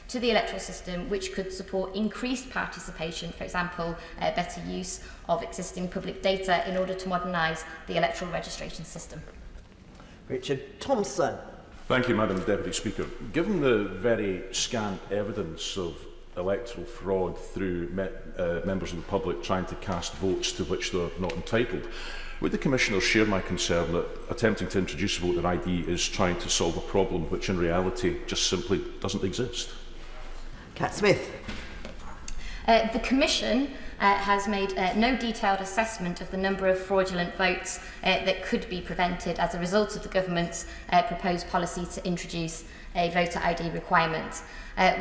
to the electoral system which could support increased participation, for example, better use of existing public data in order to modernise the electoral registration system. Richard Thompson. Thank you, Madam Deputy Speaker. Given the very scant evidence of electoral fraud through members of the public trying to cast votes to which they're not entitled, would the Commissioner share my concern that attempting to introduce voter ID is trying to solve a problem which in reality just simply doesn't exist? Cat Smith. The Commission has made no detailed assessment of the number of fraudulent votes that could be prevented as a result of the Government's proposed policy to introduce a voter ID requirement.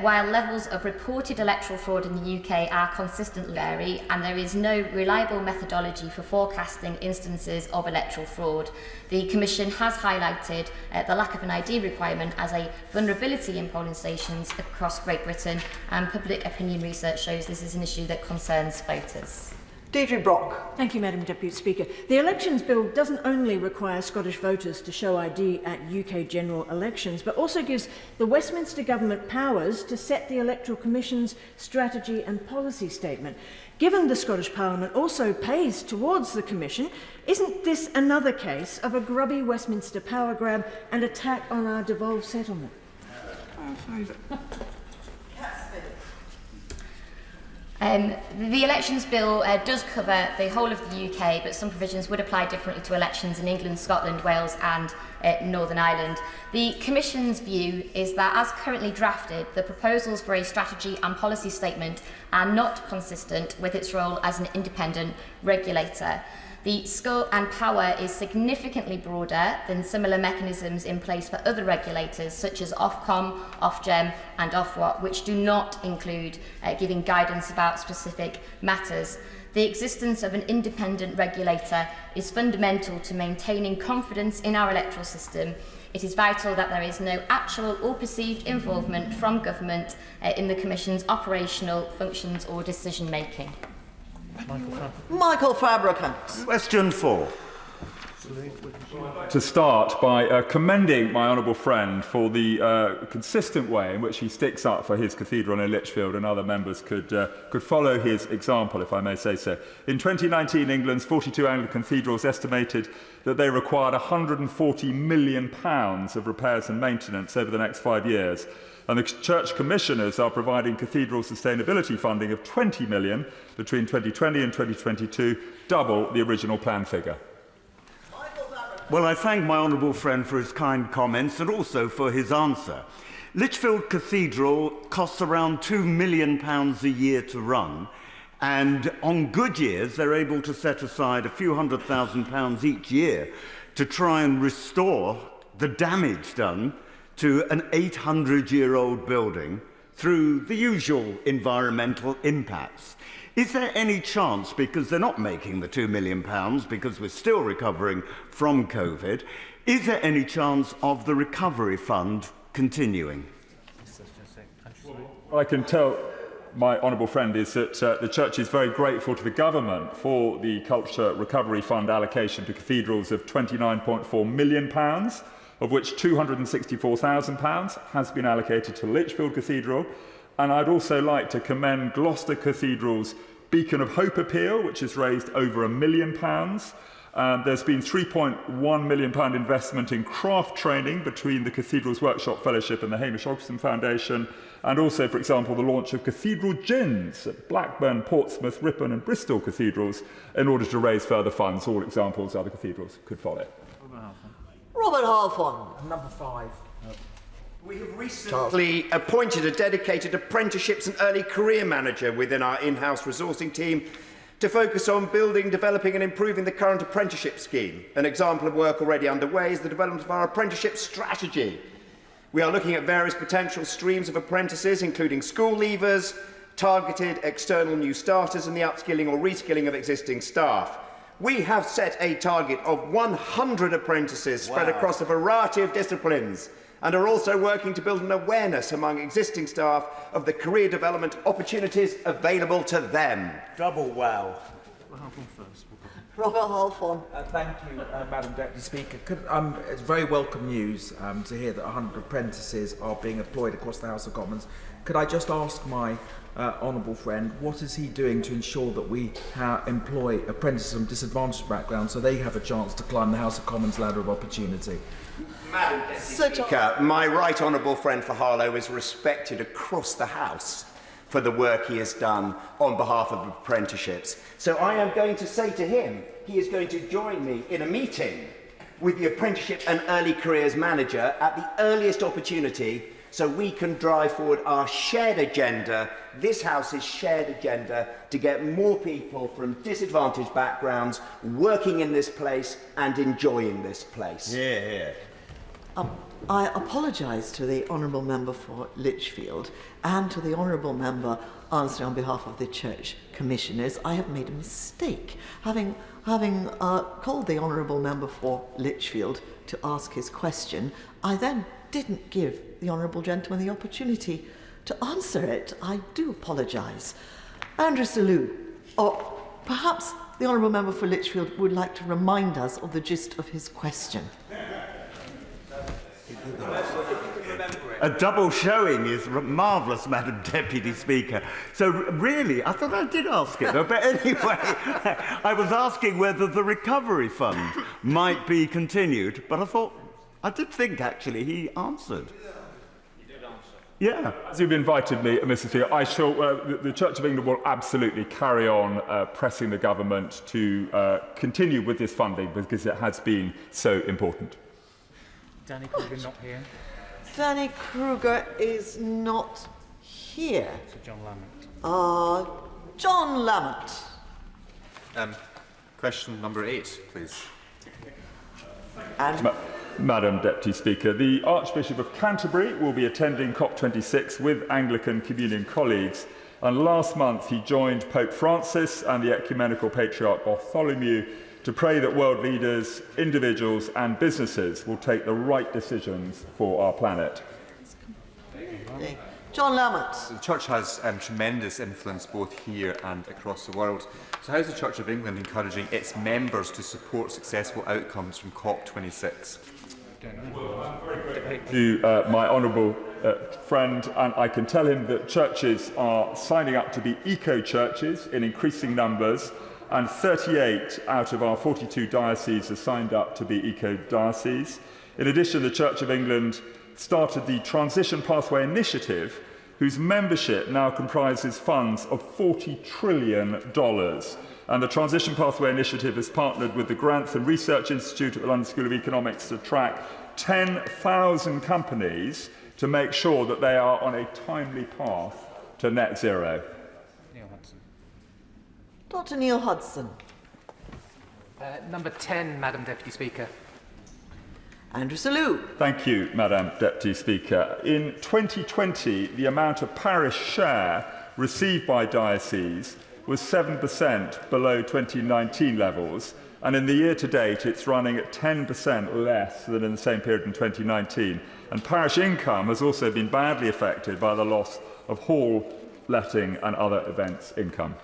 While levels of reported electoral fraud in the UK are consistently vary and there is no reliable methodology for forecasting instances of electoral fraud, the Commission has highlighted the lack of an ID requirement as a vulnerability in polling stations across Great Britain, and public opinion research shows this is an issue that concerns voters. Deirdre Brock. Thank you, Madam Deputy Speaker. The Elections Bill doesn't only require Scottish voters to show ID at UK general elections, but also gives the Westminster Government powers to set the Electoral Commission's strategy and policy statement. Given the Scottish Parliament also pays towards the Commission, isn't this another case of a grubby Westminster power grab and attack on our devolved settlement? The Elections Bill does cover the whole of the UK, but some provisions would apply differently to elections in England, Scotland, Wales and Northern Ireland. The Commission's view is that, as currently drafted, the proposals for a strategy and policy statement are not consistent with its role as an independent regulator. The scope and power is significantly broader than similar mechanisms in place for other regulators such as Ofcom, Ofgem and Ofwat, which do not include giving guidance about specific matters. The existence of an independent regulator is fundamental to maintaining confidence in our electoral system. It is vital that there is no actual or perceived involvement from government in the Commission's operational functions or decision making. Michael Fabricant. Question 4. To start by commending my honourable friend for the consistent way in which he sticks up for his cathedral in Lichfield, and other members could follow his example, if I may say so. In 2019, England's 42 Anglican cathedrals estimated that they required £140 million of repairs and maintenance over the next 5 years. And the Church Commissioners are providing cathedral sustainability funding of £20 million between 2020 and 2022, double the original plan figure. Well, I thank my honourable friend for his kind comments and also for his answer. Lichfield Cathedral costs around £2 million a year to run, and on good years they're able to set aside a few £100,000 each year to try and restore the damage done to an 800-year-old building through the usual environmental impacts. Is there any chance, because they're not making the £2 million because we're still recovering from COVID, is there any chance of the recovery fund continuing? What I can tell my honourable friend is that the Church is very grateful to the Government for the Culture Recovery Fund allocation to cathedrals of £29.4 million, of which £264,000 has been allocated to Lichfield Cathedral. And I'd also like to commend Gloucester Cathedral's Beacon of Hope appeal, which has raised over £1 million. There's been £3.1 million investment in craft training between the Cathedrals Workshop Fellowship and the Hamish Hobson Foundation, and also, for example, the launch of cathedral gins at Blackburn, Portsmouth, Ripon and Bristol cathedrals in order to raise further funds. All examples other cathedrals could follow. Robert Halfon. Number 5. We have recently appointed a dedicated apprenticeships and early career manager within our in-house resourcing team to focus on building, developing and improving the current apprenticeship scheme. An example of work already underway is the development of our apprenticeship strategy. We are looking at various potential streams of apprentices, including school leavers, targeted external new starters and the upskilling or reskilling of existing staff. We have set a target of 100 apprentices spread across a variety of disciplines, and are also working to build an awareness among existing staff of the career development opportunities available to them. Double wow. Robert Halfon. Thank you, Madam Deputy Speaker. It's very welcome news to hear that 100 apprentices are being employed across the House of Commons. Could I just ask my honourable friend, what is he doing to ensure that we employ apprentices from disadvantaged backgrounds so they have a chance to climb the House of Commons ladder of opportunity? Madam Deputy Speaker, my right honourable friend for Harlow is respected across the House for the work he has done on behalf of apprenticeships. So I am going to say to him, he is going to join me in a meeting with the Apprenticeship and Early Careers Manager at the earliest opportunity so we can drive forward our shared agenda, this House's shared agenda, to get more people from disadvantaged backgrounds working in this place and enjoying this place. Yeah. I apologise to the Honourable Member for Lichfield and to the Honourable Member answering on behalf of the Church Commissioners. I have made a mistake. Having called the Honourable Member for Lichfield to ask his question, I then didn't give the Honourable Gentleman the opportunity to answer it. I do apologise. Andrew Selous, or perhaps the Honourable Member for Lichfield would like to remind us of the gist of his question. A double showing is marvellous, Madam Deputy Speaker. So really, I thought I did ask it, but anyway, I was asking whether the recovery fund might be continued, but I did think actually he answered. Yeah. As you've invited me, Mr. Speaker, I shall. The Church of England will absolutely carry on pressing the government to continue with this funding because it has been so important. Danny Kruger not here. Danny Kruger is not here. So John Lamont. John Lamont. Question number 8, please. And Madam Deputy Speaker, the Archbishop of Canterbury will be attending COP26 with Anglican Communion colleagues, and last month he joined Pope Francis and the Ecumenical Patriarch Bartholomew to pray that world leaders, individuals and businesses will take the right decisions for our planet. John Lamont. The Church has tremendous influence both here and across the world. So how is the Church of England encouraging its members to support successful outcomes from COP26? To my honourable friend, and I can tell him that churches are signing up to be eco-churches in increasing numbers, and 38 out of our 42 dioceses are signed up to be eco-dioceses. In addition, the Church of England started the Transition Pathway Initiative, whose membership now comprises funds of $40 trillion. And the Transition Pathway Initiative has partnered with the Grantham Research Institute at the London School of Economics to track 10,000 companies to make sure that they are on a timely path to net zero. Neil Hudson. Dr. Neil Hudson. Number 10, Madam Deputy Speaker. Andrew Selous. Thank you, Madam Deputy Speaker. In 2020, the amount of parish share received by dioceses was 7% below 2019 levels, and in the year to date it's running at 10% less than in the same period in 2019. And parish income has also been badly affected by the loss of hall, letting and other events income.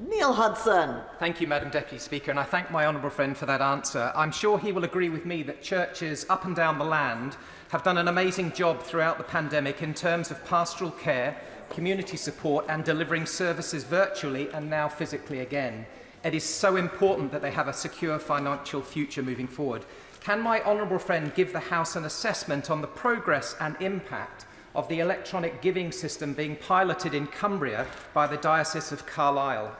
Neil Hudson. Thank you, Madam Deputy Speaker, and I thank my honourable friend for that answer. I'm sure he will agree with me that churches up and down the land have done an amazing job throughout the pandemic in terms of pastoral care, community support and delivering services virtually and now physically again. It is so important that they have a secure financial future moving forward. Can my honourable friend give the House an assessment on the progress and impact of the electronic giving system being piloted in Cumbria by the Diocese of Carlisle?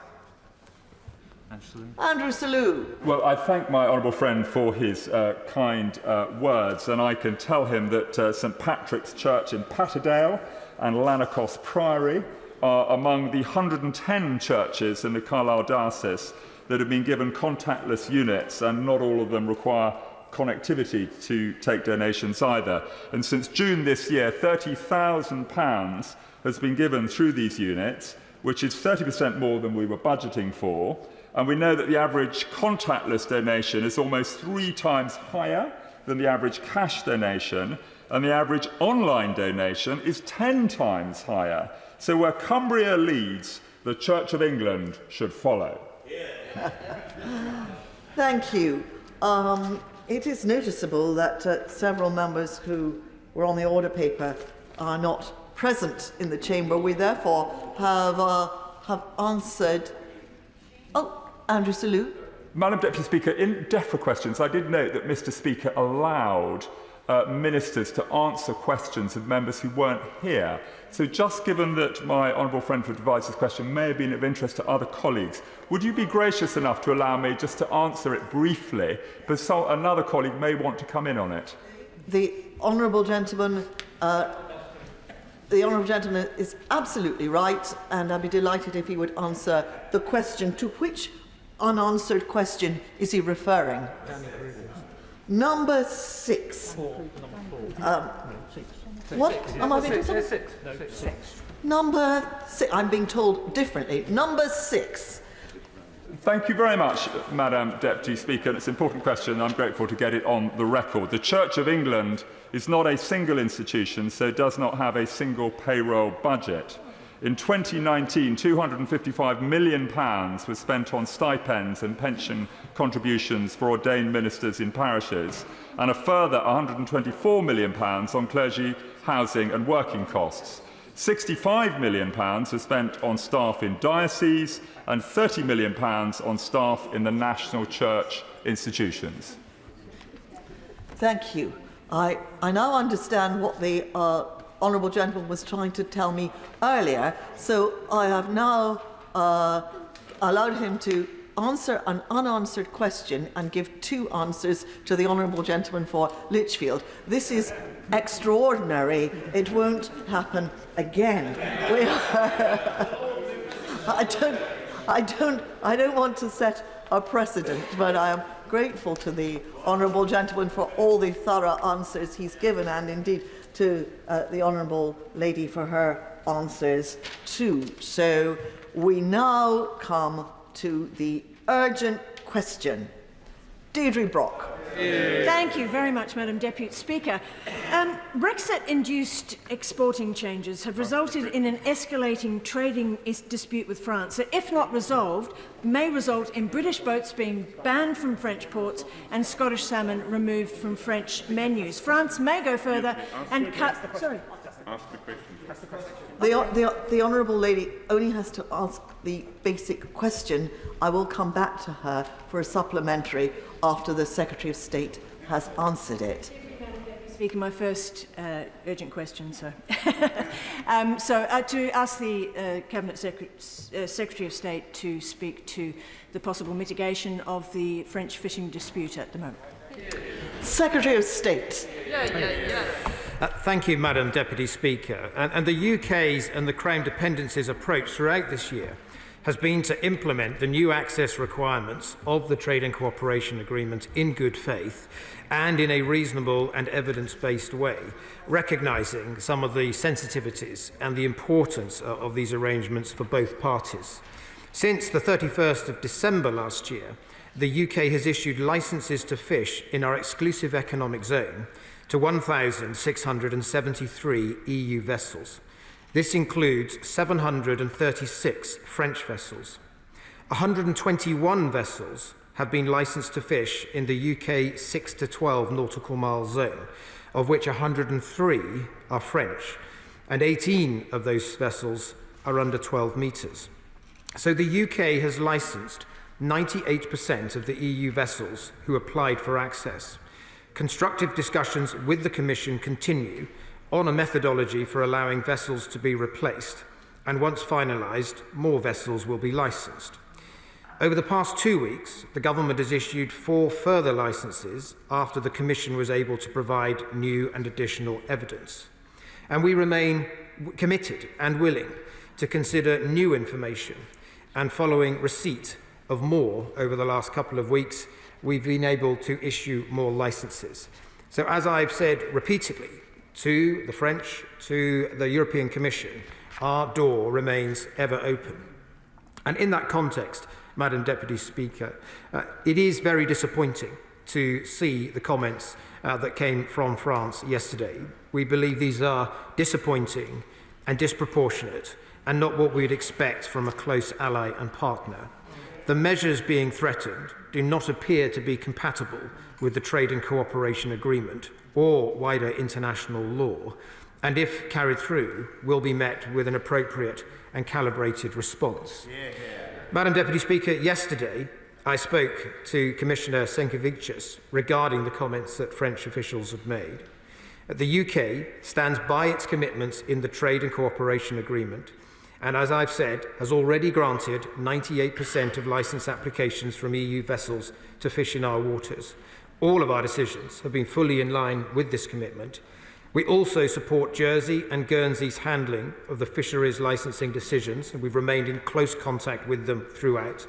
Andrew Selous. Well, I thank my honourable friend for his kind words, and I can tell him that St Patrick's Church in Patterdale and Lanercost Priory are among the 110 churches in the Carlisle Diocese that have been given contactless units, and not all of them require connectivity to take donations either. And since June this year, £30,000 has been given through these units, which is 30% more than we were budgeting for. And we know that the average contactless donation is almost 3 times higher than the average cash donation, and the average online donation is 10 times higher. So where Cumbria leads, the Church of England should follow. Thank you. It is noticeable that several members who were on the order paper are not present in the chamber. We therefore have answered. Oh, Andrew Selous. Madam Deputy Speaker, in DEFRA questions, I did note that Mr. Speaker allowed ministers to answer questions of members who weren't here. So just given that my honourable friend for advisor's question may have been of interest to other colleagues, would you be gracious enough to allow me just to answer it briefly, but another colleague may want to come in on it? The honourable gentleman is absolutely right, and I'd be delighted if he would answer the question. To which unanswered question is he referring? Number 6. What am I being told? Six. Number 6. I'm being told differently. Number 6. Thank you very much, Madam Deputy Speaker. It's an important question. I'm grateful to get it on the record. The Church of England is not a single institution, so does not have a single payroll budget. In 2019, £255 million was spent on stipends and pension contributions for ordained ministers in parishes, and a further £124 million on clergy, housing and working costs. £65 million was spent on staff in dioceses and £30 million on staff in the national church institutions. Thank you. I now understand what the honourable gentleman was trying to tell me earlier, so I have now allowed him to answer an unanswered question and give 2 answers to the honourable gentleman for Lichfield. This is extraordinary. It won't happen again. I don't want to set a precedent, but I am grateful to the honourable gentleman for all the thorough answers he's given, and indeed to the honourable lady for her answers too. So we now come to the urgent question. Deirdre Brock. Thank you very much, Madam Deputy Speaker. Brexit-induced exporting changes have resulted in an escalating trading dispute with France that, if not resolved, may result in British boats being banned from French ports and Scottish salmon removed from French menus. France may go further and cut... Sorry. Ask the question. The honourable lady only has to ask the basic question. I will come back to her for a supplementary after the Secretary of State has answered it. Speaker, my first urgent question, sir. To ask the Cabinet Secretary of State to speak to the possible mitigation of the French fishing dispute at the moment. Secretary of State. Thank you, Madam Deputy Speaker. And the UK's and the Crown Dependency's approach throughout this year has been to implement the new access requirements of the Trade and Cooperation Agreement in good faith and in a reasonable and evidence-based way, recognising some of the sensitivities and the importance of these arrangements for both parties. Since the 31st of December last year, the UK has issued licences to fish in our exclusive economic zone to 1,673 EU vessels. This includes 736 French vessels. 121 vessels have been licensed to fish in the UK 6 to 12 nautical mile zone, of which 103 are French, and 18 of those vessels are under 12 metres. So the UK has licensed 98% of the EU vessels who applied for access. Constructive discussions with the Commission continue on a methodology for allowing vessels to be replaced, and once finalised, more vessels will be licensed. Over the past 2 weeks, the Government has issued 4 further licences after the Commission was able to provide new and additional evidence. And we remain committed and willing to consider new information, and following receipt of more over the last couple of weeks, we've been able to issue more licences. So as I've said repeatedly to the French, to the European Commission, our door remains ever open. And in that context, Madam Deputy Speaker, it is very disappointing to see the comments that came from France yesterday. We believe these are disappointing and disproportionate and not what we'd expect from a close ally and partner. The measures being threatened do not appear to be compatible with the Trade and Cooperation Agreement or wider international law, and if carried through, will be met with an appropriate and calibrated response. Madam Deputy Speaker, yesterday I spoke to Commissioner Sienkiewicz regarding the comments that French officials have made. The UK stands by its commitments in the Trade and Cooperation Agreement, and as I've said, has already granted 98% of licence applications from EU vessels to fish in our waters. All of our decisions have been fully in line with this commitment. We also support Jersey and Guernsey's handling of the fisheries licensing decisions, and we've remained in close contact with them throughout.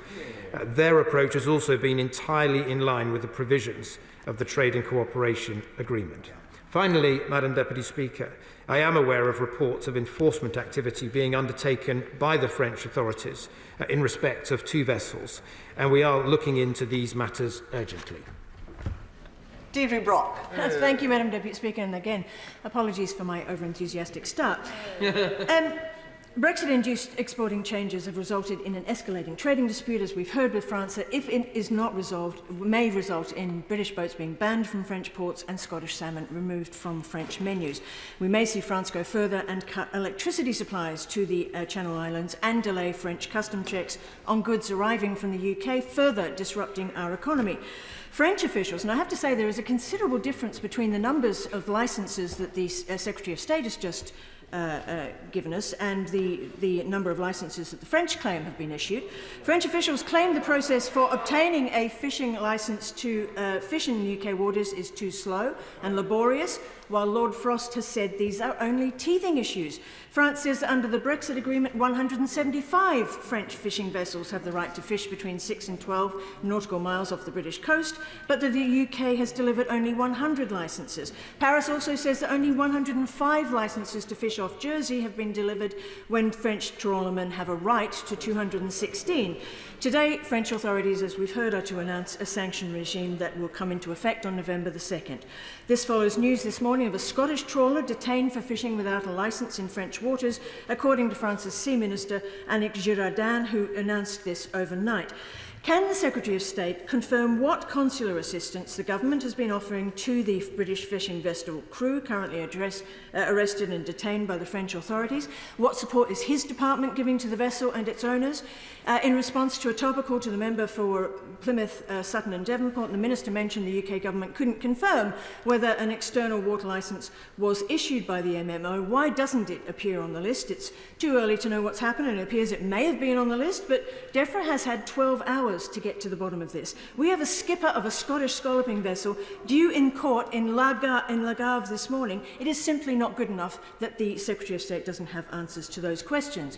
Their approach has also been entirely in line with the provisions of the Trade and Cooperation Agreement. Finally, Madam Deputy Speaker, I am aware of reports of enforcement activity being undertaken by the French authorities in respect of 2 vessels, and we are looking into these matters urgently. Deirdre Brock. Thank you, Madam Deputy Speaker, and again, apologies for my over-enthusiastic start. Brexit-induced exporting changes have resulted in an escalating trading dispute, as we've heard with France, that if it is not resolved, may result in British boats being banned from French ports and Scottish salmon removed from French menus. We may see France go further and cut electricity supplies to the Channel Islands and delay French custom checks on goods arriving from the UK, further disrupting our economy. French officials, and I have to say there is a considerable difference between the numbers of licences that the Secretary of State has just given us and the number of licences that the French claim have been issued. French officials claim the process for obtaining a fishing licence to fish in UK waters is too slow and laborious, while Lord Frost has said these are only teething issues. France says that under the Brexit agreement, 175 French fishing vessels have the right to fish between 6 and 12 nautical miles off the British coast, but that the UK has delivered only 100 licences. Paris also says that only 105 licences to fish off Jersey have been delivered when French trawlermen have a right to 216. Today, French authorities, as we've heard, are to announce a sanction regime that will come into effect on November the 2nd. This follows news this morning of a Scottish trawler detained for fishing without a licence in French waters, according to France's Sea Minister, Annick Girardin, who announced this overnight. Can the Secretary of State confirm what consular assistance the government has been offering to the British fishing vessel crew currently arrested and detained by the French authorities? What support is his department giving to the vessel and its owners? In response to a topical to the member for Plymouth, Sutton and Devonport, the Minister mentioned the UK government couldn't confirm whether an external water licence was issued by the MMO. Why doesn't it appear on the list? It's too early to know what's happened, and it appears it may have been on the list, but DEFRA has had 12 hours to get to the bottom of this. We have a skipper of a Scottish scalloping vessel due in court in Lagarve this morning. It is simply not good enough that the Secretary of State doesn't have answers to those questions.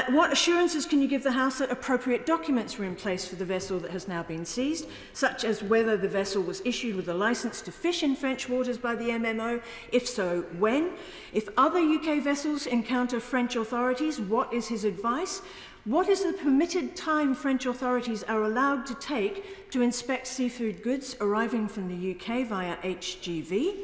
What assurances can you give the House that appropriate documents were in place for the vessel that has now been seized, such as whether the vessel was issued with a licence to fish in French waters by the MMO? If so, when? If other UK vessels encounter French authorities, what is his advice? What is the permitted time French authorities are allowed to take to inspect seafood goods arriving from the UK via HGV?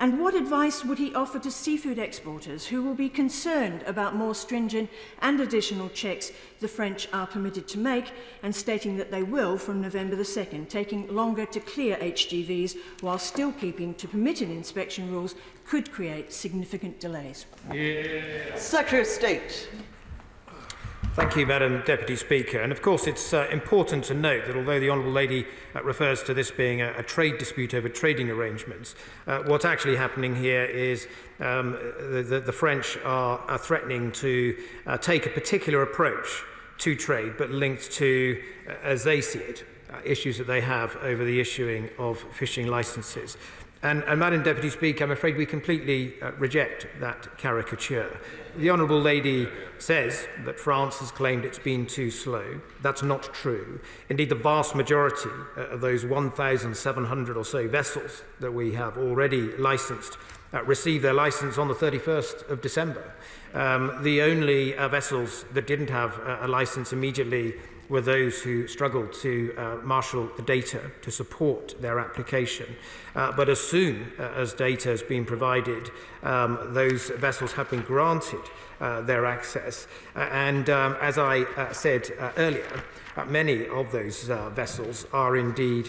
And what advice would he offer to seafood exporters who will be concerned about more stringent and additional checks the French are permitted to make, and stating that they will from November the 2nd, taking longer to clear HGVs while still keeping to permitted inspection rules could create significant delays? Secretary of State. Thank you, Madam Deputy Speaker. And of course, it's important to note that although the Honourable Lady refers to this being a trade dispute over trading arrangements, what's actually happening here is the French are threatening to take a particular approach to trade, but linked to, as they see it, issues that they have over the issuing of fishing licences. And Madam Deputy Speaker, I'm afraid we completely reject that caricature. The Honourable Lady says that France has claimed it's been too slow. That's not true. Indeed, the vast majority of those 1,700 or so vessels that we have already licensed received their licence on the 31st of December. The only vessels that didn't have a licence immediately were those who struggled to marshal the data to support their application. But as soon as data has been provided, those vessels have been granted their access. And as I said earlier, many of those vessels are indeed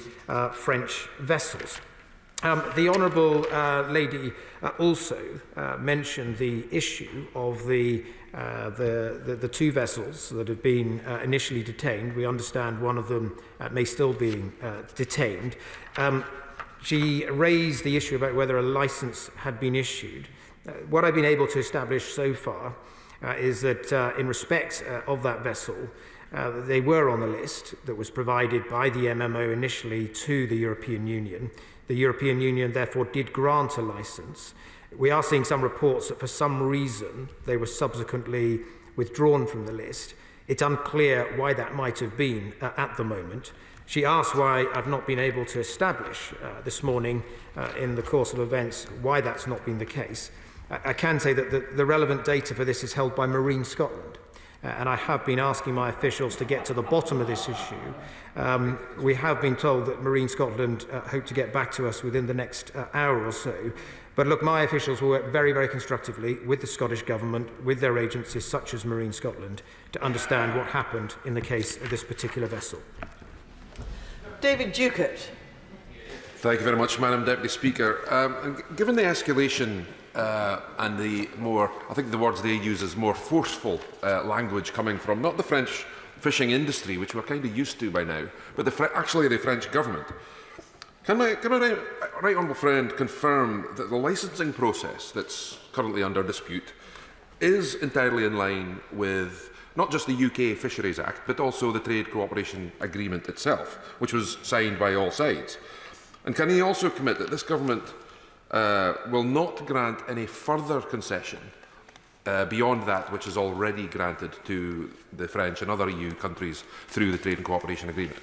French vessels. The Honourable Lady also mentioned the issue of the two vessels that have been initially detained. We understand one of them may still be detained. She raised the issue about whether a licence had been issued. What I've been able to establish so far is that in respect of that vessel, they were on the list that was provided by the MMO initially to the European Union. The European Union therefore did grant a licence. We are seeing some reports that for some reason they were subsequently withdrawn from the list. It's unclear why that might have been at the moment. She asked why I've not been able to establish this morning in the course of events why that's not been the case. I can say that the relevant data for this is held by Marine Scotland. And I have been asking my officials to get to the bottom of this issue. We have been told that Marine Scotland hope to get back to us within the next hour or so. But look, my officials will work very, very constructively with the Scottish Government, with their agencies such as Marine Scotland, to understand what happened in the case of this particular vessel. David Ducat. Thank you very much, Madam Deputy Speaker. Given the escalation and the more, I think the words they use is more forceful language coming from not the French fishing industry, which we're kind of used to by now, but actually the French government. Can my right honourable friend confirm that the licensing process that's currently under dispute is entirely in line with not just the UK Fisheries Act, but also the Trade Cooperation Agreement itself, which was signed by all sides? And can he also commit that this government will not grant any further concession beyond that which is already granted to the French and other EU countries through the Trade and Cooperation Agreement?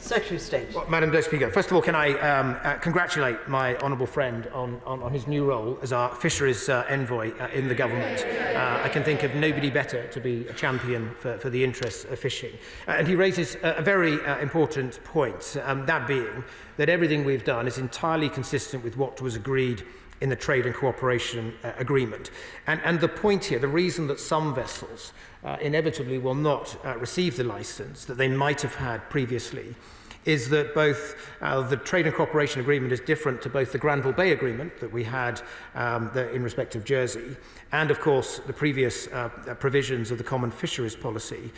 Secretary of State. Well, Madam Deputy Speaker, first of all, can I congratulate my honourable friend on his new role as our fisheries envoy in the government. I can think of nobody better to be a champion for the interests of fishing. And he raises a very important point, that being that everything we've done is entirely consistent with what was agreed in the Trade and Cooperation Agreement. And the point here, the reason that some vessels inevitably will not receive the licence that they might have had previously is that both the Trade and Cooperation Agreement is different to both the Granville Bay Agreement that we had in respect of Jersey and, of course, the previous provisions of the Common Fisheries Policy,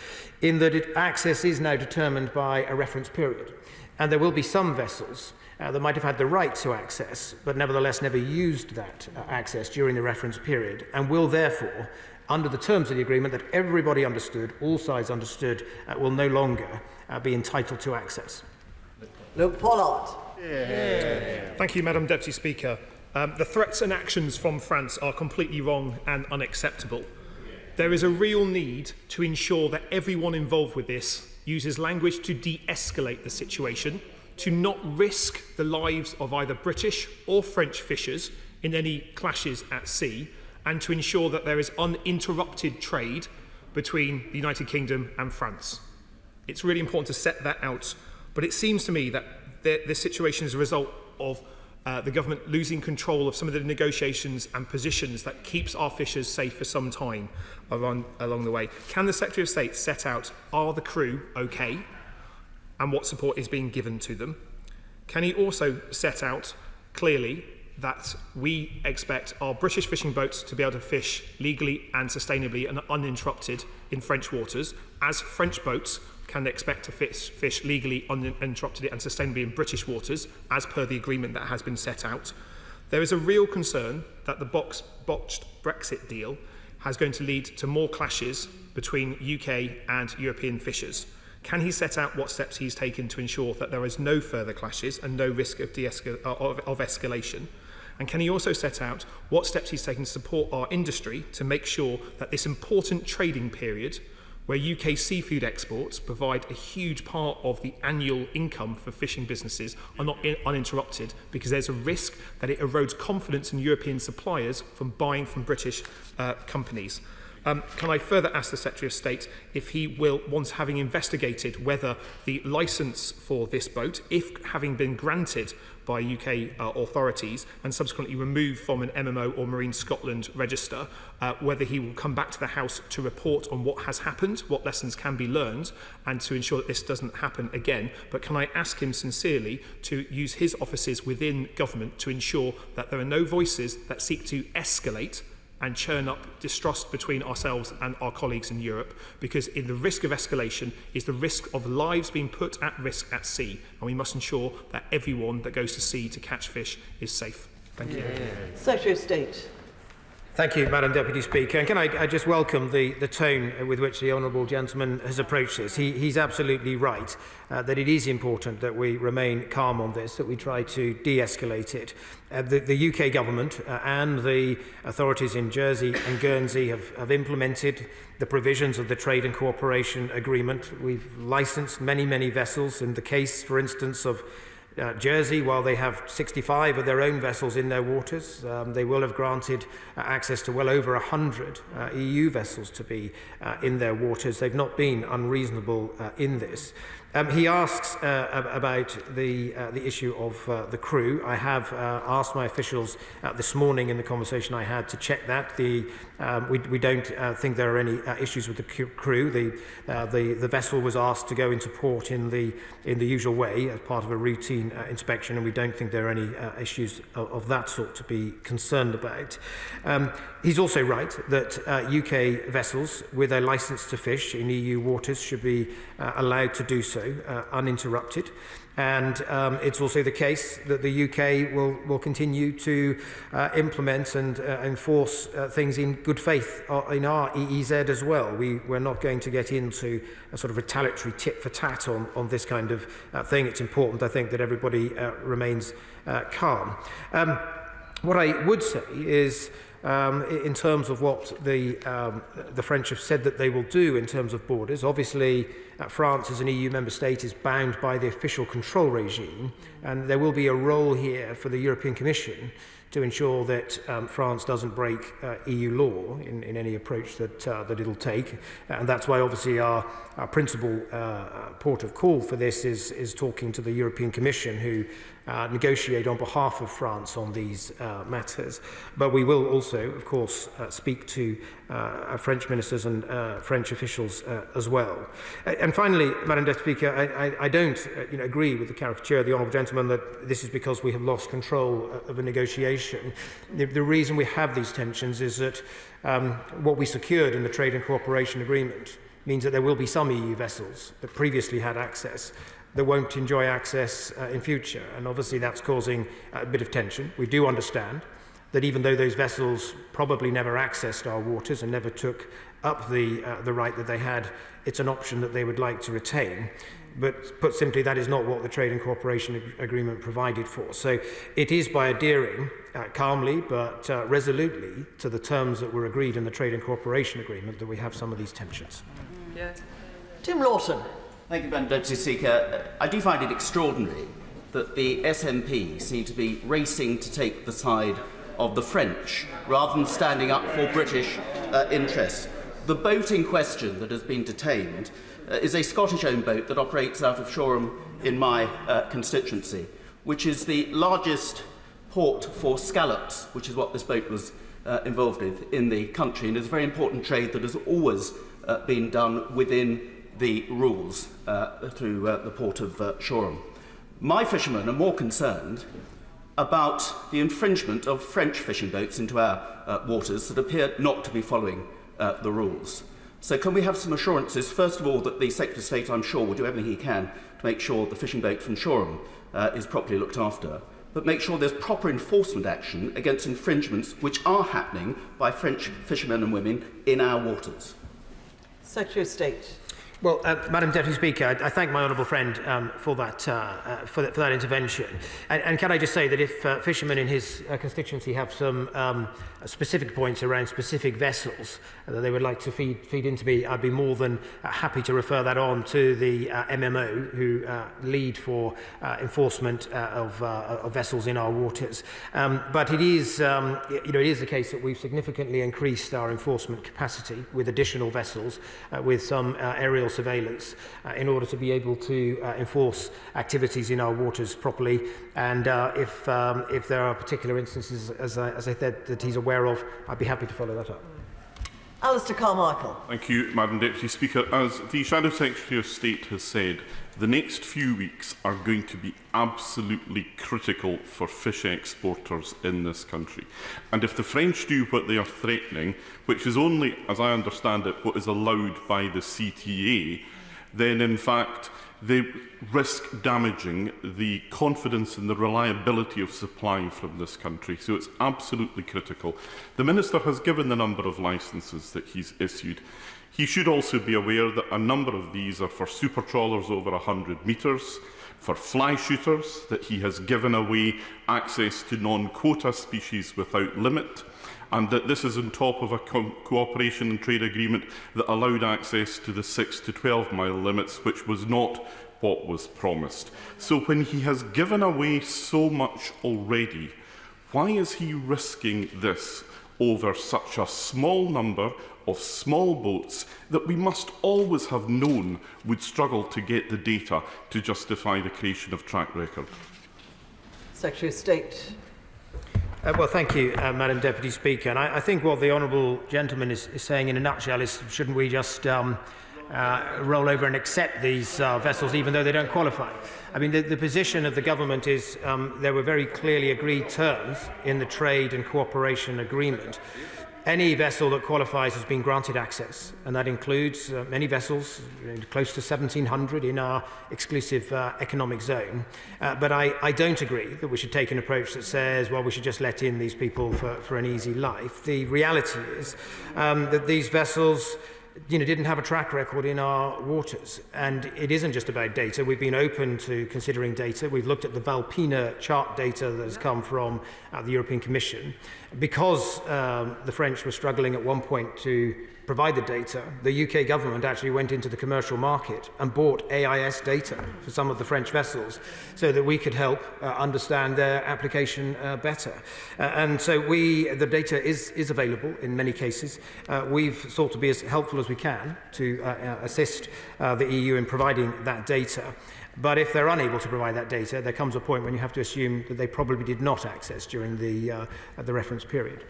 in that access is now determined by a reference period. And there will be some vessels that might have had the right to access, but nevertheless never used that access during the reference period, and will therefore, under the terms of the agreement that everybody understood, all sides understood, will no longer be entitled to access. Luke Pollard. Thank you, Madam Deputy Speaker. The threats and actions from France are completely wrong and unacceptable. There is a real need to ensure that everyone involved with this uses language to de-escalate the situation, to not risk the lives of either British or French fishers in any clashes at sea, and to ensure that there is uninterrupted trade between the United Kingdom and France. It's really important to set that out, but it seems to me that this situation is a result of the government losing control of some of the negotiations and positions that keeps our fishers safe for some time along the way. Can the Secretary of State set out, are the crew okay, and what support is being given to them? Can he also set out clearly that we expect our British fishing boats to be able to fish legally and sustainably and uninterrupted in French waters, as French boats can expect to fish legally, uninterrupted and sustainably in British waters, as per the agreement that has been set out? There is a real concern that the botched Brexit deal is going to lead to more clashes between UK and European fishers. Can he set out what steps he's taken to ensure that there is no further clashes and no risk of escalation? And can he also set out what steps he's taken to support our industry to make sure that this important trading period, where UK seafood exports provide a huge part of the annual income for fishing businesses, are not uninterrupted, because there's a risk that it erodes confidence in European suppliers from buying from British companies? Can I further ask the Secretary of State if he will, once having investigated whether the licence for this boat, if having been granted by UK authorities and subsequently removed from an MMO or Marine Scotland register, whether he will come back to the House to report on what has happened, what lessons can be learned, and to ensure that this doesn't happen again. But can I ask him sincerely to use his offices within government to ensure that there are no voices that seek to escalate and churn up distrust between ourselves and our colleagues in Europe, because in the risk of escalation is the risk of lives being put at risk at sea, and we must ensure that everyone that goes to sea to catch fish is safe. Thank you. Secretary of State. Thank you, Madam Deputy Speaker. And can I just welcome the tone with which the Honourable Gentleman has approached this. He's absolutely right that it is important that we remain calm on this, that we try to de-escalate it. The UK government and the authorities in Jersey and Guernsey have implemented the provisions of the Trade and Cooperation Agreement. We've licensed many vessels. In the case, for instance, of Jersey, while they have 65 of their own vessels in their waters, they will have granted access to well over 100 EU vessels to be in their waters. They've not been unreasonable in this. He asks about the issue of the crew. I have asked my officials this morning in the conversation I had to check that. We don't think there are any issues with the crew. The vessel was asked to go into port in the usual way as part of a routine inspection, and we don't think there are any issues of that sort to be concerned about. He's also right that UK vessels with a licence to fish in EU waters should be allowed to do so uninterrupted. And it's also the case that the UK will continue to implement and enforce things in good faith in our EEZ as well. We're not going to get into a sort of retaliatory tit for tat on this kind of thing. It's important, I think, that everybody remains calm. What I would say is, in terms of what the French have said that they will do in terms of borders, obviously France as an EU member state is bound by the official control regime, and there will be a role here for the European Commission to ensure that France doesn't break EU law in any approach that it'll take. And that's why obviously our principal port of call for this is talking to the European Commission, who negotiate on behalf of France on these matters. But we will also, of course, speak to French ministers and French officials as well. And finally, Madam Deputy Speaker, I don't agree with the caricature of the Honourable Gentleman that this is because we have lost control of a negotiation. The reason we have these tensions is that what we secured in the Trade and Cooperation Agreement means that there will be some EU vessels that previously had access that won't enjoy access in future. And obviously that's causing a bit of tension. We do understand that even though those vessels probably never accessed our waters and never took up the right that they had, it's an option that they would like to retain. But put simply, that is not what the Trade and Cooperation Agreement provided for. So it is by adhering calmly but resolutely to the terms that were agreed in the Trade and Cooperation Agreement that we have some of these tensions. Tim Lawson. Thank you, Madam Deputy Speaker. I do find it extraordinary that the SNP seem to be racing to take the side of the French rather than standing up for British interests. The boat in question that has been detained is a Scottish-owned boat that operates out of Shoreham in my constituency, which is the largest port for scallops, which is what this boat was involved with in the country, and is a very important trade that has always been done within the rules through the port of Shoreham. My fishermen are more concerned about the infringement of French fishing boats into our waters that appear not to be following the rules. So can we have some assurances, first of all, that the Secretary of State, I'm sure, will do everything he can to make sure the fishing boat from Shoreham is properly looked after, but make sure there's proper enforcement action against infringements which are happening by French fishermen and women in our waters? Secretary of State. Well, Madam Deputy Speaker, I thank my honourable friend for that intervention. And can I just say that if fishermen in his constituency have some specific points around specific vessels that they would like to feed into me, I'd be more than happy to refer that on to the MMO, who lead for enforcement of vessels in our waters. But it is the case that we've significantly increased our enforcement capacity with additional vessels, with some aerial surveillance, in order to be able to enforce activities in our waters properly. And if there are particular instances, as I said, that he's aware of, I'd be happy to follow that up. Alistair Carmichael. Thank you, Madam Deputy Speaker. As the Shadow Secretary of State has said, the next few weeks are going to be absolutely critical for fish exporters in this country. And if the French do what they are threatening, which is only, as I understand it, what is allowed by the CTA, then in fact they risk damaging the confidence and the reliability of supply from this country. So it's absolutely critical. The Minister has given the number of licences that he's issued. He should also be aware that a number of these are for super trawlers over 100 metres, for fly shooters, that he has given away access to non-quota species without limit, and that this is on top of a cooperation and trade agreement that allowed access to the 6 to 12 mile limits, which was not what was promised. So when he has given away so much already, why is he risking this over such a small number of small boats that we must always have known would struggle to get the data to justify the creation of track record? Secretary of State. Well, thank you, Madam Deputy Speaker. And I think what the honourable gentleman is saying in a nutshell is, shouldn't we just roll over and accept these vessels even though they don't qualify? I mean, the position of the government is there were very clearly agreed terms in the trade and cooperation agreement. Any vessel that qualifies has been granted access, and that includes many vessels, close to 1,700 in our exclusive economic zone. But I don't agree that we should take an approach that says, well, we should just let in these people for an easy life. The reality is that these vessels didn't have a track record in our waters. And it isn't just about data. We've been open to considering data. We've looked at the Valpina chart data that has come from the European Commission. Because the French were struggling at one point to provide the data, the UK government actually went into the commercial market and bought AIS data for some of the French vessels so that we could help understand their application better. And so the data is available in many cases. We've sought to be as helpful as we can to assist the EU in providing that data. But if they're unable to provide that data, there comes a point when you have to assume that they probably did not access during the reference period.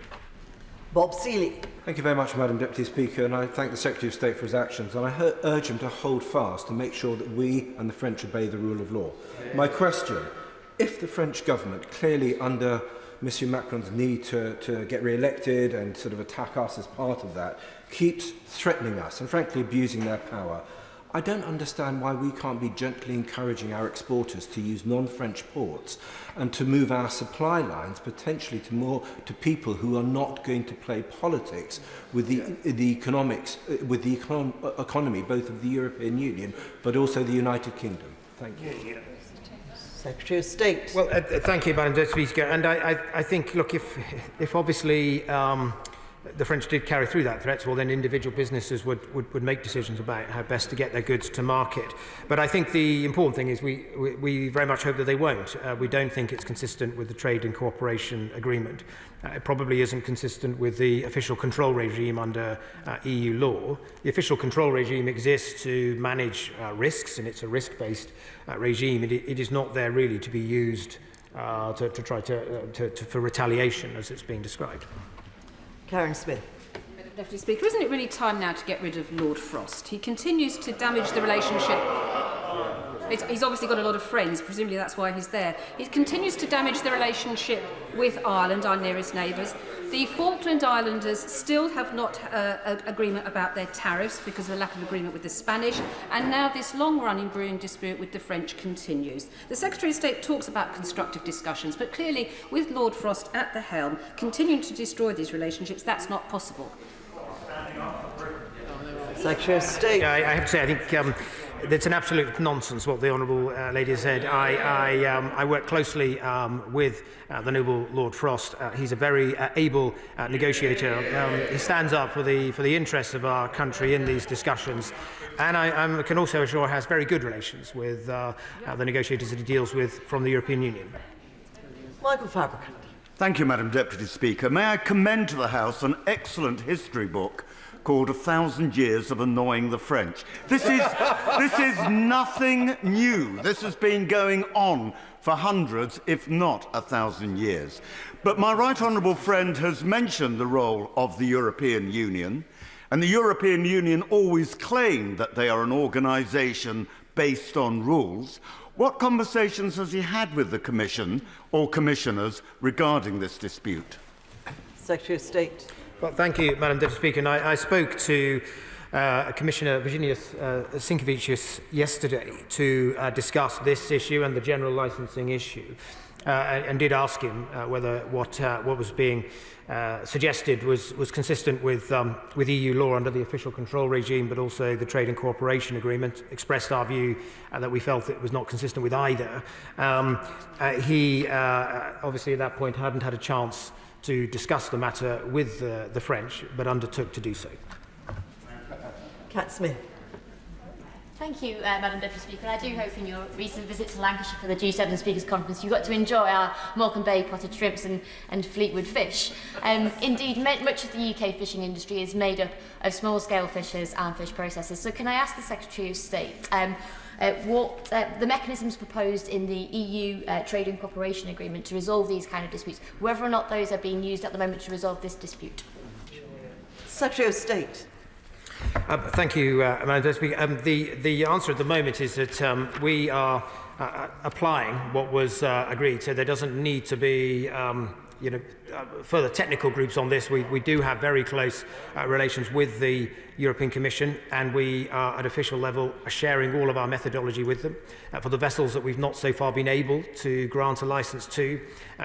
Bob Seeley. Thank you very much, Madam Deputy Speaker, and I thank the Secretary of State for his actions, and I urge him to hold fast and make sure that we and the French obey the rule of law. My question, if the French government, clearly under Monsieur Macron's need to get re-elected and sort of attack us as part of that, keeps threatening us and frankly abusing their power, I don't understand why we can't be gently encouraging our exporters to use non-French ports and to move our supply lines potentially to people who are not going to play politics with the economy, both of the European Union but also the United Kingdom. Thank you. Secretary of State. Well, thank you, Madam Deputy Speaker. And I think, look, if obviously the French did carry through that threat, well, then individual businesses would make decisions about how best to get their goods to market. But I think the important thing is we very much hope that they won't. We don't think it's consistent with the trade and cooperation agreement. It probably isn't consistent with the official control regime under EU law. The official control regime exists to manage risks, and it's a risk-based regime. It is not there really to be used to try for retaliation, as it's being described. Karen Smith. Madam Deputy Speaker, isn't it really time now to get rid of Lord Frost? He continues to damage the relationship. He's obviously got a lot of friends, presumably that's why he's there. He continues to damage the relationship with Ireland, our nearest neighbours. The Falkland Islanders still have not an agreement about their tariffs because of the lack of agreement with the Spanish, and now this long-running brewing dispute with the French continues. The Secretary of State talks about constructive discussions, but clearly, with Lord Frost at the helm, continuing to destroy these relationships, that's not possible. Secretary of State. I have to say, I think it's an absolute nonsense what the Honourable Lady has said. I work closely with the noble Lord Frost. He's a very able negotiator. He stands up for the interests of our country in these discussions, and I can also assure has very good relations with the negotiators that he deals with from the European Union. Michael Fabricant. Thank you, Madam Deputy Speaker. May I commend to the House an excellent history book called 1,000 Years of Annoying the French. This is nothing new. This has been going on for hundreds, if not 1,000 years. But my right honourable friend has mentioned the role of the European Union, and the European Union always claimed that they are an organisation based on rules. What conversations has he had with the Commission or Commissioners regarding this dispute? Secretary of State. Well, thank you, Madam Deputy Speaker. And I spoke to Commissioner Virginijus Sinkevicius yesterday to discuss this issue and the general licensing issue, and did ask him whether what was being suggested was consistent with EU law under the official control regime, but also the Trade and Cooperation Agreement. Expressed our view that we felt it was not consistent with either. He obviously at that point hadn't had a chance to discuss the matter with the French, but undertook to do so. Cat Smith. Thank you, Madam Deputy Speaker. And I do hope in your recent visit to Lancashire for the G7 Speakers Conference you got to enjoy our Morecambe Bay potted shrimps and Fleetwood fish. Indeed, much of the UK fishing industry is made up of small-scale fishers and fish processors. So can I ask the Secretary of State what the mechanisms proposed in the EU Trade and Cooperation Agreement to resolve these kind of disputes, whether or not those are being used at the moment to resolve this dispute? Secretary of State. Thank you, Madam Deputy Speaker. The answer at the moment is that we are applying what was agreed, so there doesn't need to be further technical groups on this. We do have very close relations with the European Commission, and we are at official level sharing all of our methodology with them. For the vessels that we've not so far been able to grant a licence to,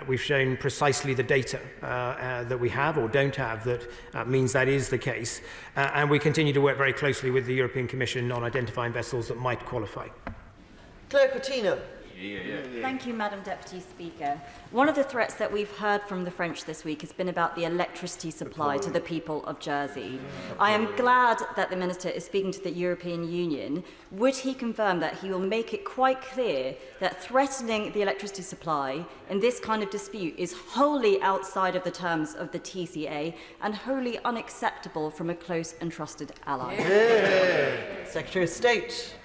we've shown precisely the data that we have or don't have that means that is the case. And we continue to work very closely with the European Commission on identifying vessels that might qualify. Claire Coutinho. Thank you, Madam Deputy Speaker. One of the threats that we've heard from the French this week has been about the electricity supply to the people of Jersey. I am glad that the Minister is speaking to the European Union. Would he confirm that he will make it quite clear that threatening the electricity supply in this kind of dispute is wholly outside of the terms of the TCA and wholly unacceptable from a close and trusted ally? Secretary of State.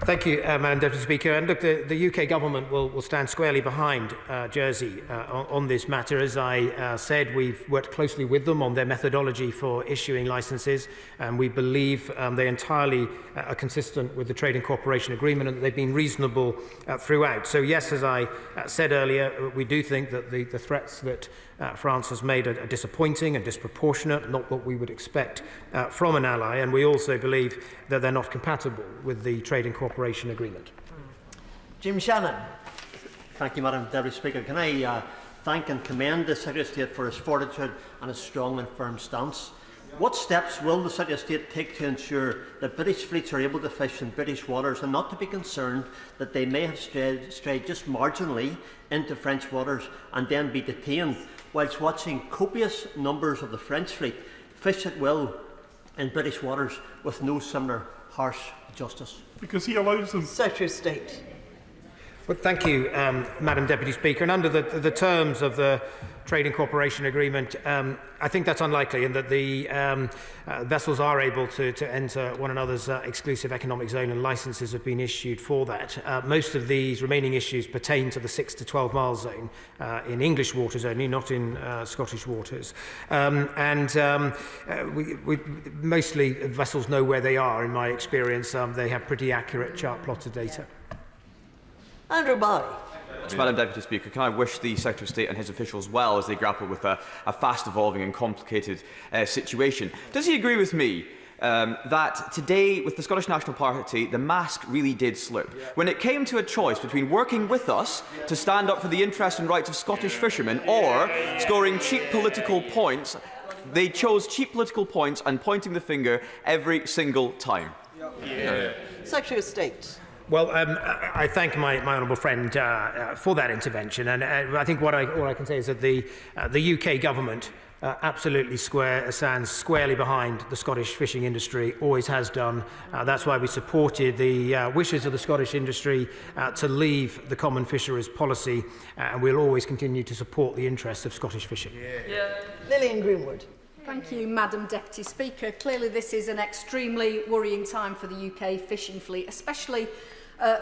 Thank you, Madam Deputy Speaker. And look, the UK government will stand squarely behind Jersey on this matter. As I said, we've worked closely with them on their methodology for issuing licences, and we believe they entirely are consistent with the Trade and Cooperation Agreement and that they've been reasonable throughout. So yes, as I said earlier, we do think that the threats that France has made are disappointing and disproportionate, not what we would expect from an ally, and we also believe that they're not compatible with the Trade and Cooperation Agreement. Jim Shannon. Thank you, Madam Deputy Speaker. Can I thank and commend the Secretary of State for his fortitude and his strong and firm stance. What steps will the Secretary of State take to ensure that British fleets are able to fish in British waters and not to be concerned that they may have strayed just marginally into French waters and then be detained whilst watching copious numbers of the French fleet fish at will in British waters with no similar harsh justice? Because he allows them. Secretary of State. Well, thank you, Madam Deputy Speaker. And under the terms of the Trade and Cooperation Agreement, I think that's unlikely, in that the vessels are able to enter one another's exclusive economic zone, and licences have been issued for that. Most of these remaining issues pertain to the 6 to 12 mile zone in English waters only, not in Scottish waters. Mostly vessels know where they are, in my experience. They have pretty accurate chart plotter data. Andrew Barry. Madam Deputy Speaker, can I wish the Secretary of State and his officials well as they grapple with a fast evolving and complicated situation. Does he agree with me that today, with the Scottish National Party, the mask really did slip? When it came to a choice between working with us to stand up for the interests and rights of Scottish fishermen or scoring cheap political points They chose cheap political points and pointing the finger every single time. Secretary of State. Well, I thank my honourable friend for that intervention, and I think all I can say is that the UK government absolutely stands squarely behind the Scottish fishing industry, always has done. That's why we supported the wishes of the Scottish industry to leave the common fisheries policy, and we'll always continue to support the interests of Scottish fishing. Lillian Greenwood. Thank you, Madam Deputy Speaker. Clearly this is an extremely worrying time for the UK fishing fleet, especially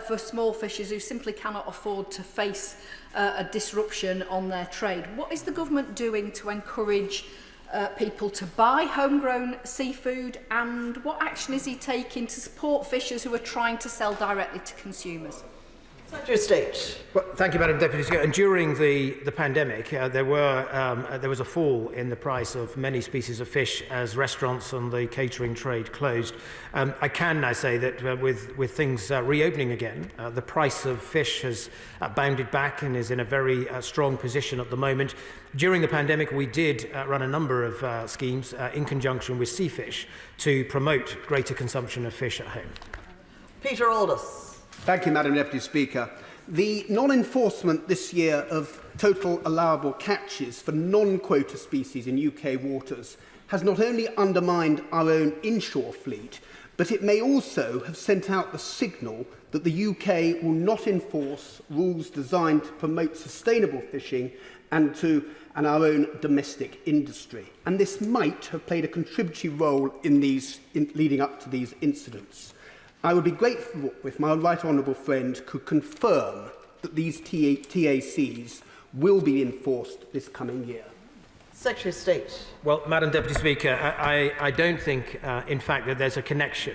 for small fishers who simply cannot afford to face a disruption on their trade. What is the government doing to encourage people to buy homegrown seafood, and what action is he taking to support fishers who are trying to sell directly to consumers? Secretary of State. Well, thank you, Madam Deputy Speaker. And during the pandemic, there was a fall in the price of many species of fish as restaurants and the catering trade closed. I can now say that with things reopening again, the price of fish has bounded back and is in a very strong position at the moment. During the pandemic, we did run a number of schemes in conjunction with Seafish to promote greater consumption of fish at home. Peter Aldous. Thank you, Madam Deputy Speaker. The non-enforcement this year of total allowable catches for non-quota species in UK waters has not only undermined our own inshore fleet, but it may also have sent out the signal that the UK will not enforce rules designed to promote sustainable fishing and our own domestic industry. And this might have played a contributory role in leading up to these incidents. I would be grateful if my right honourable friend could confirm that these TACs will be enforced this coming year. Secretary of State. Well, Madam Deputy Speaker, I don't think, in fact, that there's a connection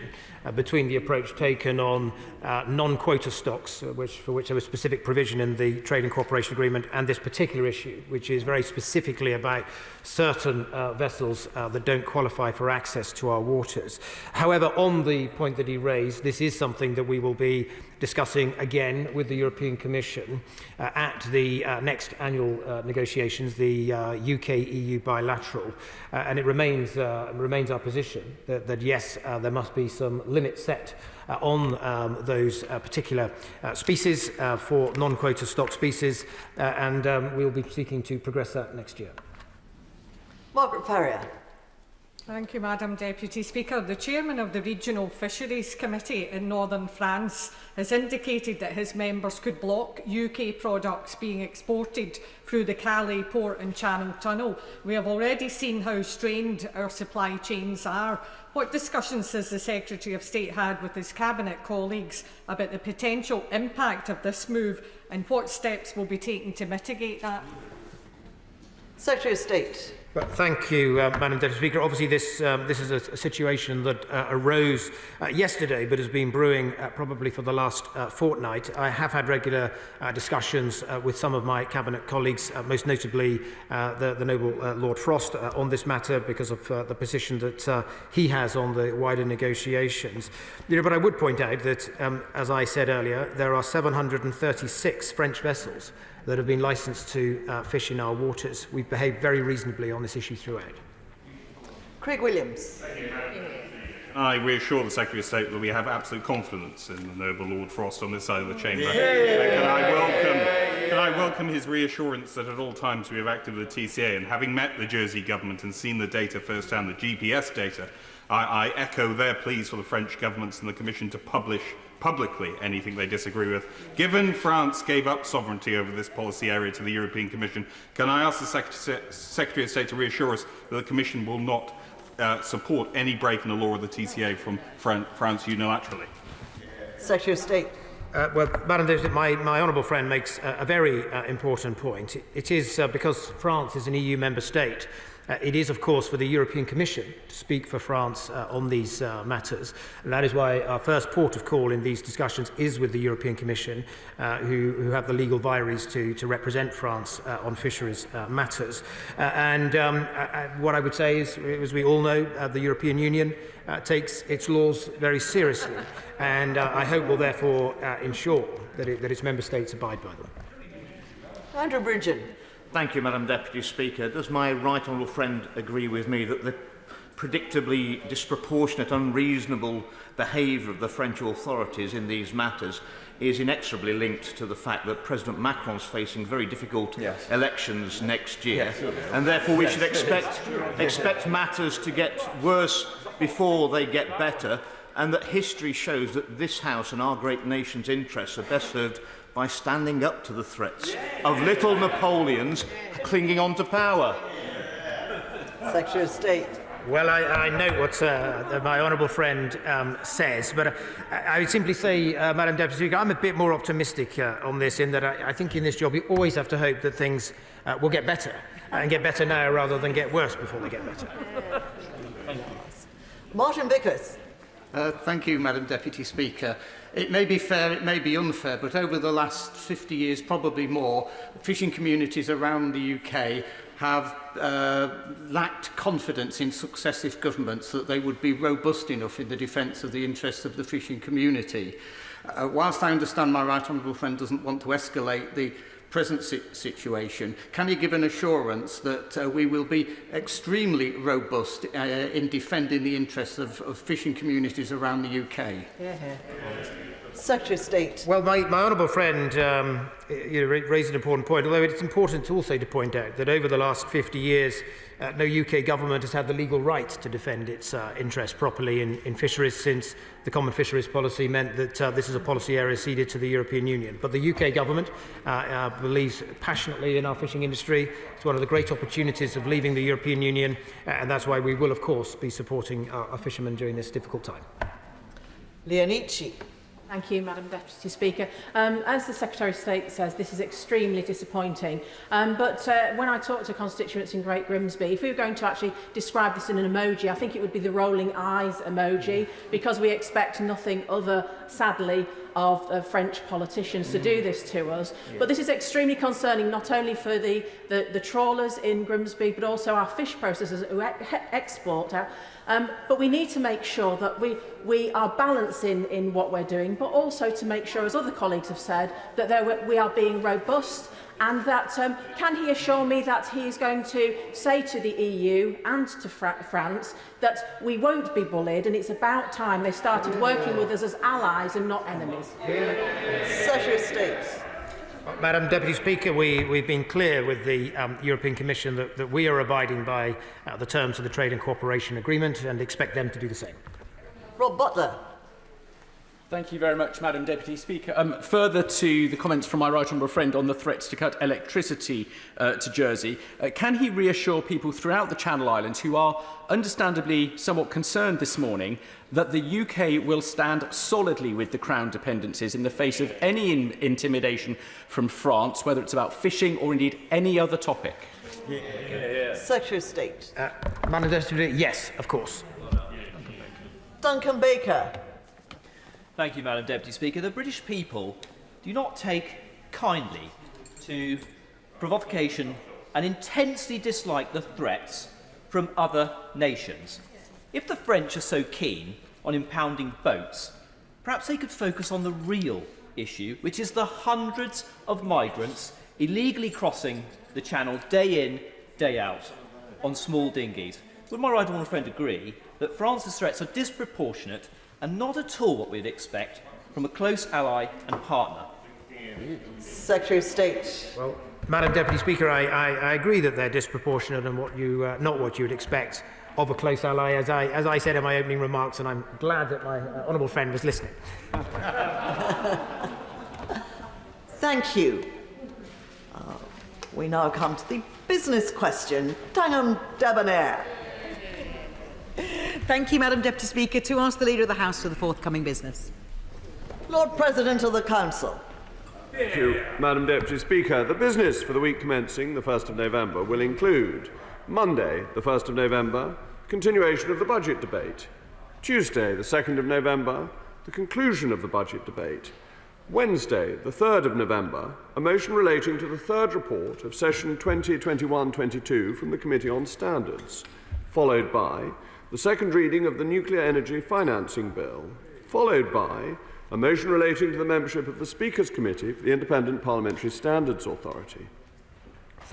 between the approach taken on non-quota stocks, for which there was specific provision in the Trade and Cooperation Agreement, and this particular issue, which is very specifically about certain vessels that don't qualify for access to our waters. However, on the point that he raised, this is something that we will be discussing again with the European Commission at the next annual negotiations, the UK-EU bilateral, and it remains our position that yes, there must be some limits set on those particular species for non-quota stock species, and we'll be seeking to progress that next year. Margaret Farrier. Thank you, Madam Deputy Speaker. The chairman of the Regional Fisheries Committee in Northern France has indicated that his members could block UK products being exported through the Calais port and Channel Tunnel. We have already seen how strained our supply chains are. What discussions has the Secretary of State had with his Cabinet colleagues about the potential impact of this move, and what steps will be taken to mitigate that? Secretary of State. Well, thank you, Madam Deputy Speaker. Obviously, this is a situation that arose yesterday, but has been brewing probably for the last fortnight. I have had regular discussions with some of my Cabinet colleagues, most notably the Noble Lord Frost, on this matter because of the position that he has on the wider negotiations. But I would point out that, as I said earlier, there are 736 French vessels that have been licensed to fish in our waters. We've behaved very reasonably on this issue throughout. Craig Williams. I reassure the Secretary of State that we have absolute confidence in the Noble Lord Frost on this side of the chamber. Can I welcome his reassurance that at all times we have acted with the TCA, and having met the Jersey government and seen the data firsthand, the GPS data, I echo their pleas for the French governments and the Commission to publish publicly anything they disagree with. Given France gave up sovereignty over this policy area to the European Commission, can I ask the Secretary of State to reassure us that the Commission will not support any break in the law of the TCA from France unilaterally? Secretary of State. Well, Madam Deputy, my honourable friend makes a very important point. It is because France is an EU member state. It is, of course, for the European Commission to speak for France on these matters. And that is why our first port of call in these discussions is with the European Commission, who have the legal viries to represent France on fisheries matters. What I would say is, as we all know, the European Union takes its laws very seriously, and I hope will therefore ensure that its member states abide by them. Andrew Bridgen. Thank you, Madam Deputy Speaker. Does my right honourable friend agree with me that the predictably disproportionate, unreasonable behaviour of the French authorities in these matters is inexorably linked to the fact that President Macron's facing very difficult elections next year, and therefore we should expect matters to get worse before they get better, and that history shows that this House and our great nation's interests are best served by standing up to the threats of little Napoleons clinging on to power. Secretary of State. Well, I note what my honourable friend says, but I would simply say, Madam Deputy Speaker, I'm a bit more optimistic on this, in that I think in this job you always have to hope that things will get better, and get better now rather than get worse before they get better. Martin Vickers. Thank you, Madam Deputy Speaker. It may be fair, it may be unfair, but over the last 50 years, probably more, fishing communities around the UK have lacked confidence in successive governments that they would be robust enough in the defence of the interests of the fishing community. Whilst I understand my right honourable friend doesn't want to escalate the present situation, can you give an assurance that we will be extremely robust in defending the interests of fishing communities around the UK? Secretary of State. Well, my honourable friend raised an important point, although it's important also to point out that over the last 50 years, no UK government has had the legal right to defend its interests properly in fisheries, since the common fisheries policy meant that this is a policy area ceded to the European Union. But the UK government believes passionately in our fishing industry. It's one of the great opportunities of leaving the European Union, and that's why we will, of course, be supporting our fishermen during this difficult time. Leonici. Thank you, Madam Deputy Speaker. As the Secretary of State says, this is extremely disappointing. But when I talk to constituents in Great Grimsby, if we were going to actually describe this in an emoji, I think it would be the rolling eyes emoji, because we expect nothing other, sadly, of French politicians to do this to us. But this is extremely concerning, not only for the trawlers in Grimsby, but also our fish processors who export out. But we need to make sure that we are balancing in what we're doing, but also to make sure, as other colleagues have said, that we are being robust, and that can he assure me that he is going to say to the EU and to France that we won't be bullied, and it's about time they started working with us as allies and not enemies. Secretary of State. Madam Deputy Speaker, we've been clear with the European Commission that we are abiding by the terms of the Trade and Cooperation Agreement, and expect them to do the same. Rob Butler. Thank you very much, Madam Deputy Speaker. Further to the comments from my right honourable friend on the threats to cut electricity to Jersey, can he reassure people throughout the Channel Islands who are understandably somewhat concerned this morning that the UK will stand solidly with the Crown dependencies in the face of any intimidation from France, whether it's about fishing or indeed any other topic? Secretary of State. Madam Deputy, yes, of course. Duncan Baker. Thank you, Madam Deputy Speaker. The British people do not take kindly to provocation and intensely dislike the threats from other nations. If the French are so keen on impounding boats, perhaps they could focus on the real issue, which is the hundreds of migrants illegally crossing the Channel day in, day out on small dinghies. Would my right honourable friend agree that France's threats are disproportionate and not at all what we'd expect from a close ally and partner? Secretary of State. Well, Madam Deputy Speaker, I agree that they're disproportionate and not what you would expect of a close ally, as I said in my opening remarks, and I'm glad that my honourable friend was listening. Thank you. We now come to the business question. Tangham Debonair. Thank you, Madam Deputy Speaker. To ask the Leader of the House for the forthcoming business. Lord President of the Council. Thank you, Madam Deputy Speaker. The business for the week commencing the 1st of November will include Monday, the 1st of November, continuation of the budget debate. Tuesday, the 2nd of November, the conclusion of the budget debate. Wednesday, the 3rd of November, a motion relating to the third report of session 2021-22 from the Committee on Standards, followed by the second reading of the Nuclear Energy Financing Bill, followed by a motion relating to the membership of the Speaker's Committee for the Independent Parliamentary Standards Authority.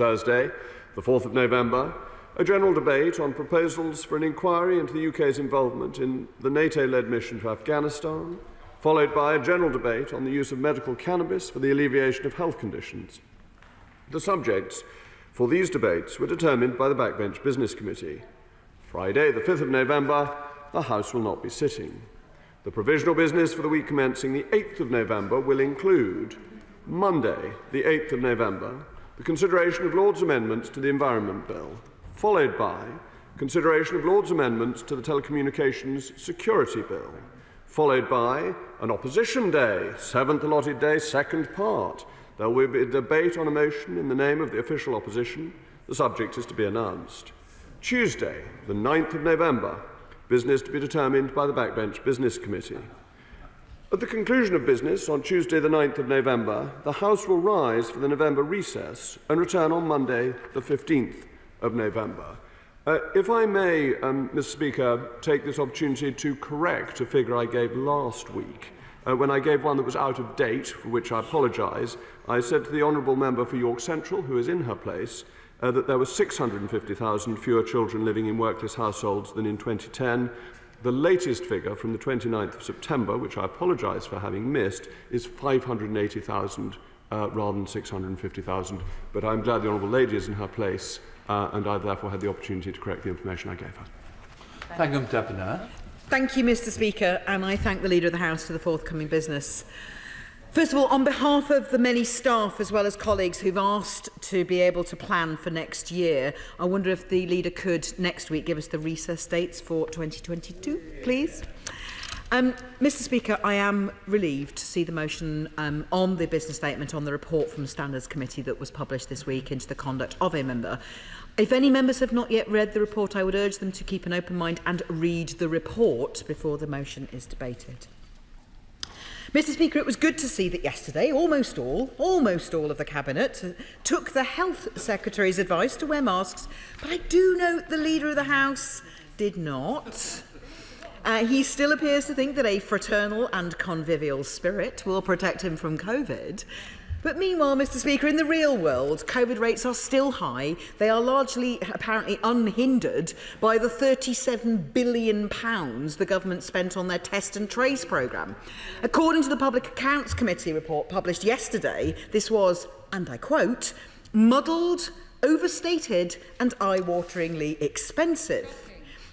Thursday, the 4th of November, a general debate on proposals for an inquiry into the UK's involvement in the NATO-led mission to Afghanistan, followed by a general debate on the use of medical cannabis for the alleviation of health conditions. The subjects for these debates were determined by the Backbench Business Committee. Friday, the 5th of November, the House will not be sitting. The provisional business for the week commencing the 8th of November will include Monday, the 8th of November, the consideration of Lord's amendments to the Environment Bill, followed by consideration of Lord's amendments to the Telecommunications Security Bill, followed by an opposition day, 7th allotted day, second part. There will be a debate on a motion in the name of the official opposition. The subject is to be announced. Tuesday, the 9th of November, business to be determined by the Backbench Business Committee. At the conclusion of business on Tuesday, the 9th of November, the House will rise for the November recess and return on Monday, the 15th of November. If I may, Mr. Speaker, take this opportunity to correct a figure I gave last week. When I gave one that was out of date, for which I apologise, I said to the Honourable Member for York Central, who is in her place, that there were 650,000 fewer children living in workless households than in 2010. The latest figure from the 29th of September, which I apologise for having missed, is 580,000 rather than 650,000. But I'm glad the Honourable Lady is in her place, and I therefore had the opportunity to correct the information I gave her. Thank you, Deputy. Thank you, Mr. Speaker, and I thank the Leader of the House for the forthcoming business. First of all, on behalf of the many staff as well as colleagues who've asked to be able to plan for next year, I wonder if the Leader could next week give us the recess dates for 2022, please. Mr. Speaker, I am relieved to see the motion on the business statement on the report from the Standards Committee that was published this week into the conduct of a member. If any members have not yet read the report, I would urge them to keep an open mind and read the report before the motion is debated. Mr. Speaker, it was good to see that yesterday almost all of the Cabinet took the Health Secretary's advice to wear masks, but I do note the Leader of the House did not. He still appears to think that a fraternal and convivial spirit will protect him from COVID. But meanwhile, Mr. Speaker, in the real world, COVID rates are still high. They are largely, apparently, unhindered by the £37 billion the government spent on their test and trace programme. According to the Public Accounts Committee report published yesterday, this was, and I quote, muddled, overstated and eye-wateringly expensive.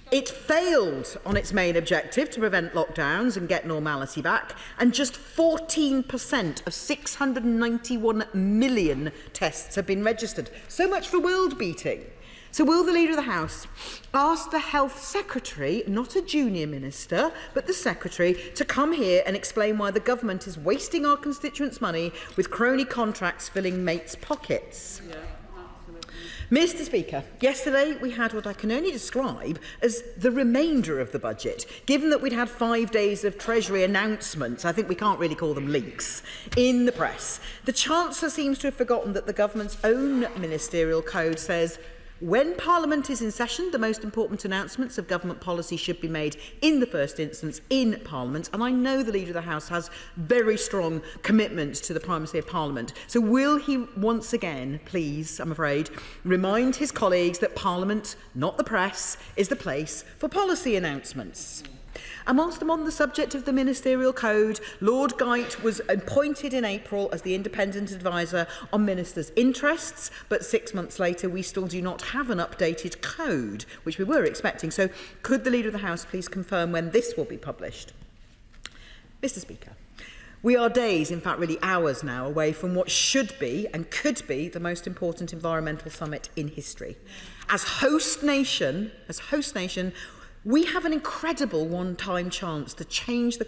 It failed on its main objective to prevent lockdowns and get normality back, and just 14% of 691 million tests have been registered. So much for world beating. So will the Leader of the House ask the Health Secretary, not a junior minister, but the Secretary, to come here and explain why the government is wasting our constituents' money with crony contracts filling mates' pockets? Yeah. Mr. Speaker, yesterday we had what I can only describe as the remainder of the budget. Given that we'd had 5 days of Treasury announcements, I think we can't really call them leaks, in the press. The Chancellor seems to have forgotten that the government's own ministerial code says when Parliament is in session, the most important announcements of government policy should be made in the first instance in Parliament. And I know the Leader of the House has very strong commitments to the primacy of Parliament. So will he once again, please, I'm afraid, remind his colleagues that Parliament, not the press, is the place for policy announcements? And whilst I'm on the subject of the ministerial code, Lord Geit was appointed in April as the independent adviser on ministers' interests, but 6 months later we still do not have an updated code, which we were expecting. So could the Leader of the House please confirm when this will be published? Mr. Speaker, we are days, in fact really hours now, away from what should be and could be the most important environmental summit in history. As host nation, we have an incredible one-time chance to change the